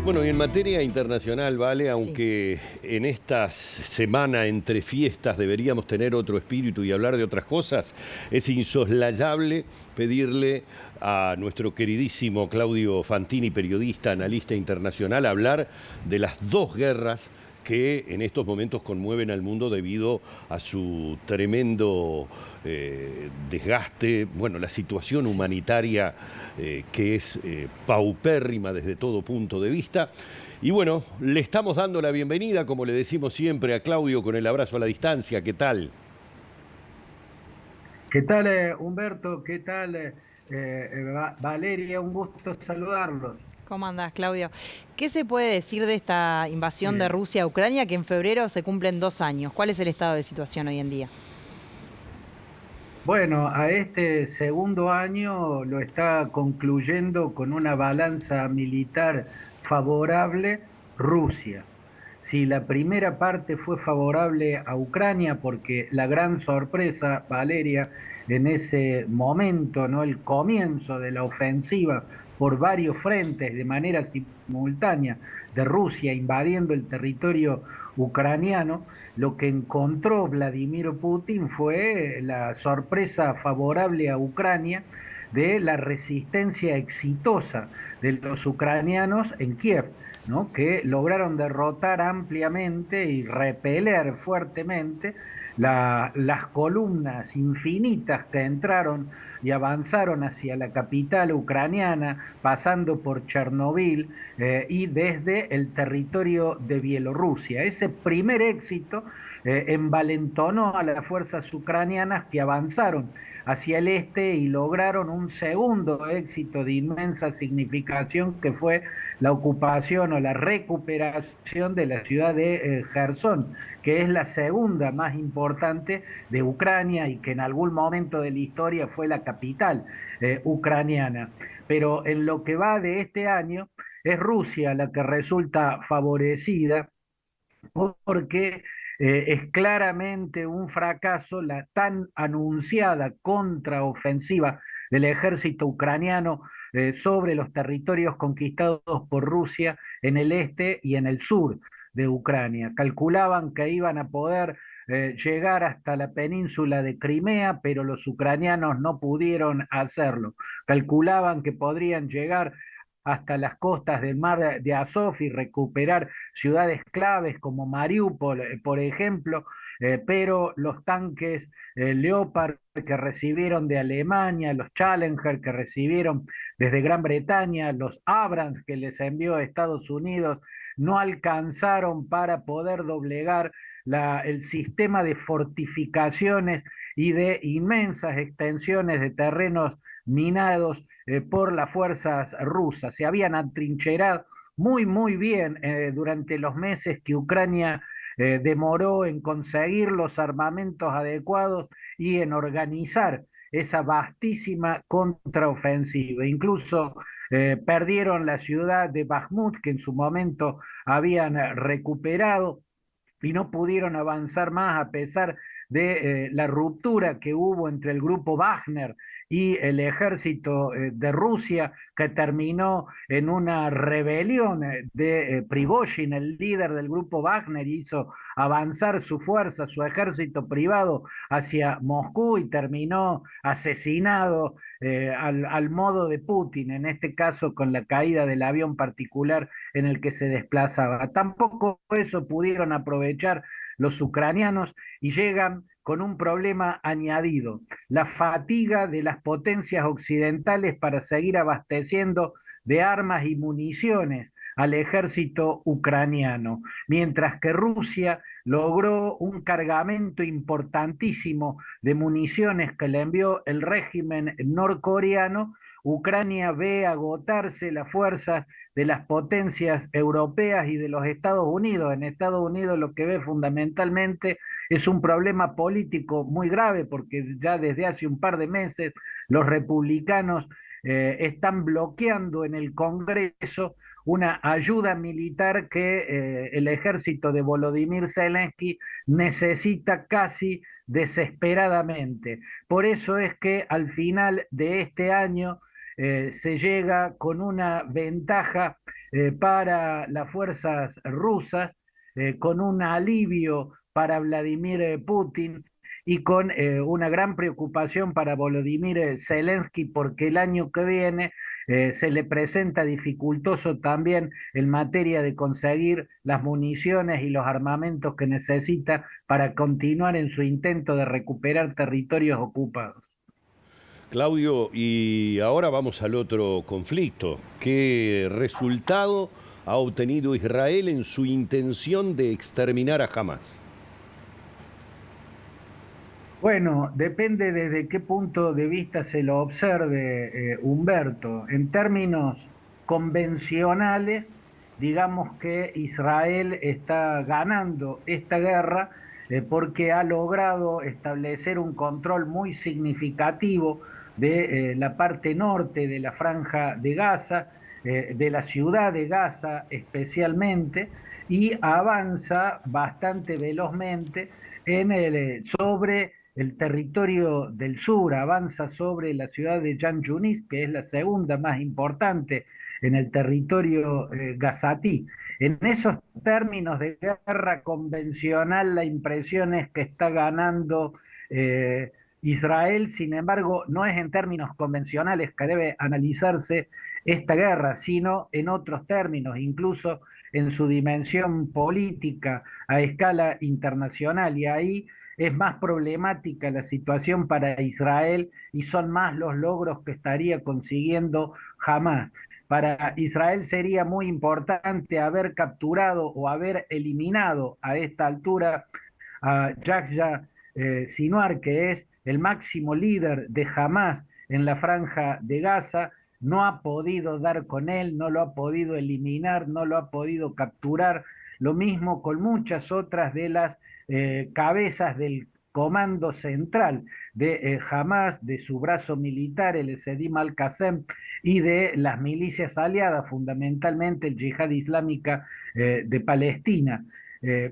Bueno, y en materia internacional, Vale, Sí. aunque en esta semana entre fiestas deberíamos tener otro espíritu y hablar de otras cosas, es insoslayable pedirle a nuestro queridísimo Claudio Fantini, periodista, Sí. analista internacional, hablar de las dos guerras que en estos momentos conmueven al mundo debido a su tremendo desgaste, bueno, la situación Sí. humanitaria que es paupérrima desde todo punto de vista. Y bueno, le estamos dando la bienvenida, como le decimos siempre, a Claudio con el abrazo a la distancia. ¿Qué tal? ¿Qué tal, Humberto? ¿Qué tal, Valeria? Un gusto saludarlos. ¿Cómo andás, Claudio? ¿Qué se puede decir de esta invasión de Bien. Rusia a Ucrania que en febrero se cumplen 2 años? ¿Cuál es el estado de situación hoy en día? Bueno, a este segundo año lo está concluyendo con una balanza militar favorable Rusia. Si la primera parte fue favorable a Ucrania, porque la gran sorpresa, Valeria, en ese momento, ¿no? El comienzo de la ofensiva por varios frentes de manera simultánea de Rusia invadiendo el territorio ucraniano, lo que encontró Vladimir Putin fue la sorpresa favorable a Ucrania de la resistencia exitosa de los ucranianos en Kiev, ¿no? Que lograron derrotar ampliamente y repeler fuertemente las columnas infinitas que entraron y avanzaron hacia la capital ucraniana, pasando por Chernobyl y desde el territorio de Bielorrusia. Ese primer éxito envalentonó a las fuerzas ucranianas que avanzaron hacia el este y lograron un segundo éxito de inmensa significación que fue la ocupación o la recuperación de la ciudad de Gerson, que es la segunda más importante de Ucrania y que en algún momento de la historia fue la capital ucraniana. Pero en lo que va de este año, es Rusia la que resulta favorecida porque es claramente un fracaso la tan anunciada contraofensiva del ejército ucraniano sobre los territorios conquistados por Rusia en el este y en el sur de Ucrania. Calculaban que iban a poder llegar hasta la península de Crimea, pero los ucranianos no pudieron hacerlo. Calculaban que podrían llegar hasta las costas del mar de Azov y recuperar ciudades claves como Mariupol, por ejemplo, pero los tanques Leopard que recibieron de Alemania, los Challenger que recibieron desde Gran Bretaña, los Abrams que les envió a Estados Unidos, no alcanzaron para poder doblegar el sistema de fortificaciones y de inmensas extensiones de terrenos minados por las fuerzas rusas. Se habían atrincherado muy bien durante los meses que Ucrania demoró en conseguir los armamentos adecuados y en organizar esa vastísima contraofensiva. Incluso perdieron la ciudad de Bakhmut, que en su momento habían recuperado y no pudieron avanzar más a pesar de la ruptura que hubo entre el grupo Wagner y el ejército de Rusia, que terminó en una rebelión de Prigozhin, el líder del grupo Wagner, hizo avanzar su fuerza, su ejército privado hacia Moscú y terminó asesinado al modo de Putin, en este caso con la caída del avión particular en el que se desplazaba. Tampoco eso pudieron aprovechar los ucranianos y llegan con un problema añadido, la fatiga de las potencias occidentales para seguir abasteciendo de armas y municiones al ejército ucraniano, mientras que Rusia logró un cargamento importantísimo de municiones que le envió el régimen norcoreano. Ucrania ve agotarse las fuerzas de las potencias europeas y de los Estados Unidos. En Estados Unidos lo que ve fundamentalmente es un problema político muy grave porque ya desde hace un par de meses los republicanos están bloqueando en el Congreso una ayuda militar que el ejército de Volodymyr Zelensky necesita casi desesperadamente. Por eso es que al final de este año se llega con una ventaja para las fuerzas rusas, con un alivio para Vladimir Putin y con una gran preocupación para Volodymyr Zelensky porque el año que viene se le presenta dificultoso también en materia de conseguir las municiones y los armamentos que necesita para continuar en su intento de recuperar territorios ocupados. Claudio, y ahora vamos al otro conflicto. ¿Qué resultado ha obtenido Israel en su intención de exterminar a Hamás? Bueno, depende desde qué punto de vista se lo observe, Humberto. En términos convencionales, digamos que Israel está ganando esta guerra porque ha logrado establecer un control muy significativo de la parte norte de la franja de Gaza, de la ciudad de Gaza especialmente, y avanza bastante velozmente sobre el territorio del sur, avanza sobre la ciudad de Jan Yunis, que es la segunda más importante en el territorio gazatí. En esos términos de guerra convencional, la impresión es que está ganando Israel. Sin embargo, no es en términos convencionales que debe analizarse esta guerra, sino en otros términos, incluso en su dimensión política a escala internacional. Y ahí es más problemática la situación para Israel y son más los logros que estaría consiguiendo Hamás. Para Israel sería muy importante haber capturado o haber eliminado a esta altura a Yahya Sinwar, que es el máximo líder de Hamás en la franja de Gaza. No ha podido dar con él, no lo ha podido eliminar, no lo ha podido capturar. Lo mismo con muchas otras de las cabezas del comando central de Hamas, de su brazo militar, el Sedim al-Qassem, y de las milicias aliadas, fundamentalmente el Yihad Islámica de Palestina.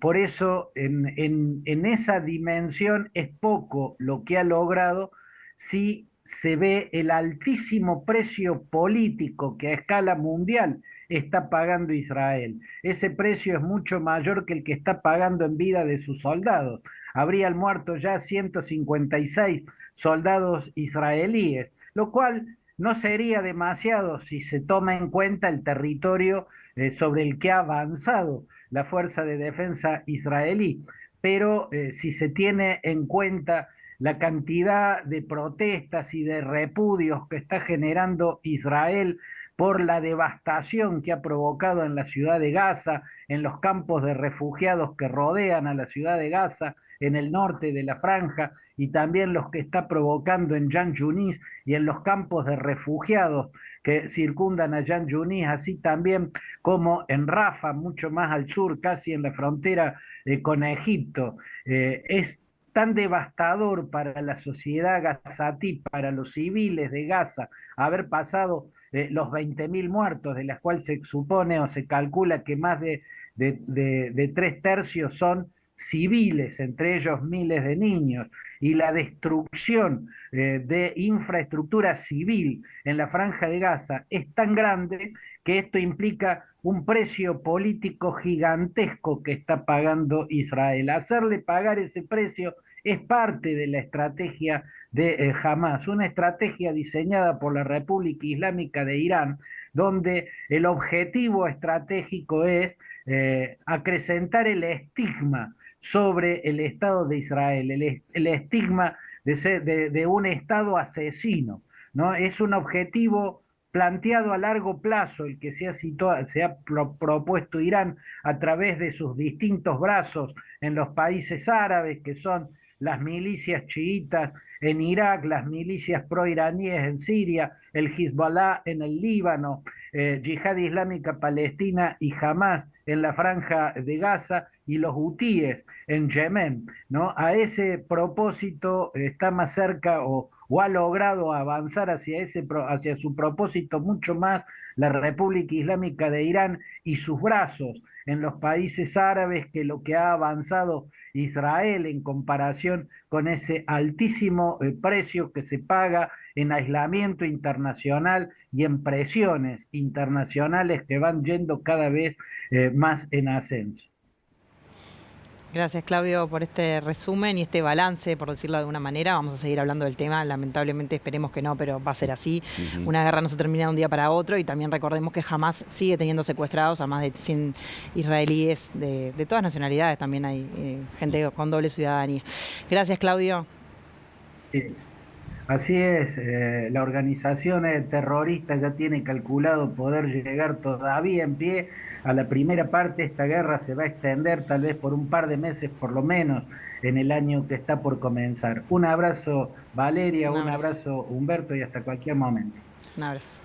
Por eso, en esa dimensión es poco lo que ha logrado si se ve el altísimo precio político que a escala mundial está pagando Israel. Ese precio es mucho mayor que el que está pagando en vida de sus soldados. Habrían muerto ya 156 soldados israelíes, lo cual no sería demasiado si se toma en cuenta el territorio sobre el que ha avanzado la fuerza de defensa israelí. Pero si se tiene en cuenta la cantidad de protestas y de repudios que está generando Israel por la devastación que ha provocado en la ciudad de Gaza, en los campos de refugiados que rodean a la ciudad de Gaza, en el norte de la franja, y también los que está provocando en Jan Yunis y en los campos de refugiados que circundan a Jan Yunis, así también como en Rafa, mucho más al sur, casi en la frontera con Egipto. Es tan devastador para la sociedad gazatí, para los civiles de Gaza, haber pasado los 20.000 muertos, de las cuales se supone o se calcula que más de 3 tercios son civiles, entre ellos miles de niños, y la destrucción de infraestructura civil en la franja de Gaza es tan grande que esto implica un precio político gigantesco que está pagando Israel. Hacerle pagar ese precio es parte de la estrategia de Hamas, una estrategia diseñada por la República Islámica de Irán, donde el objetivo estratégico es acrecentar el estigma sobre el Estado de Israel, el estigma de un Estado asesino, ¿no? Es un objetivo planteado a largo plazo, el que se ha propuesto Irán a través de sus distintos brazos en los países árabes, que son las milicias chiitas en Irak, las milicias proiraníes en Siria, el Hezbollah en el Líbano, Yihad Islámica Palestina y Hamas en la franja de Gaza y los hutíes en Yemen, ¿no? A ese propósito está más cerca o o ha logrado avanzar hacia hacia su propósito mucho más la República Islámica de Irán y sus brazos en los países árabes que lo que ha avanzado Israel en comparación con ese altísimo precio que se paga en aislamiento internacional y en presiones internacionales que van yendo cada vez más en ascenso. Gracias, Claudio, por este resumen y este balance, por decirlo de alguna manera. Vamos a seguir hablando del tema. Lamentablemente esperemos que no, pero va a ser así. Una guerra no se termina de un día para otro y también recordemos que Hamás sigue teniendo secuestrados a más de 100 israelíes de todas nacionalidades. También hay gente con doble ciudadanía. Gracias, Claudio. Sí. Así es, la organización terrorista ya tiene calculado poder llegar todavía en pie a la primera parte. Esta guerra se va a extender tal vez por un par de meses por lo menos en el año que está por comenzar. Un abrazo Valeria, un abrazo Humberto y hasta cualquier momento. Un abrazo.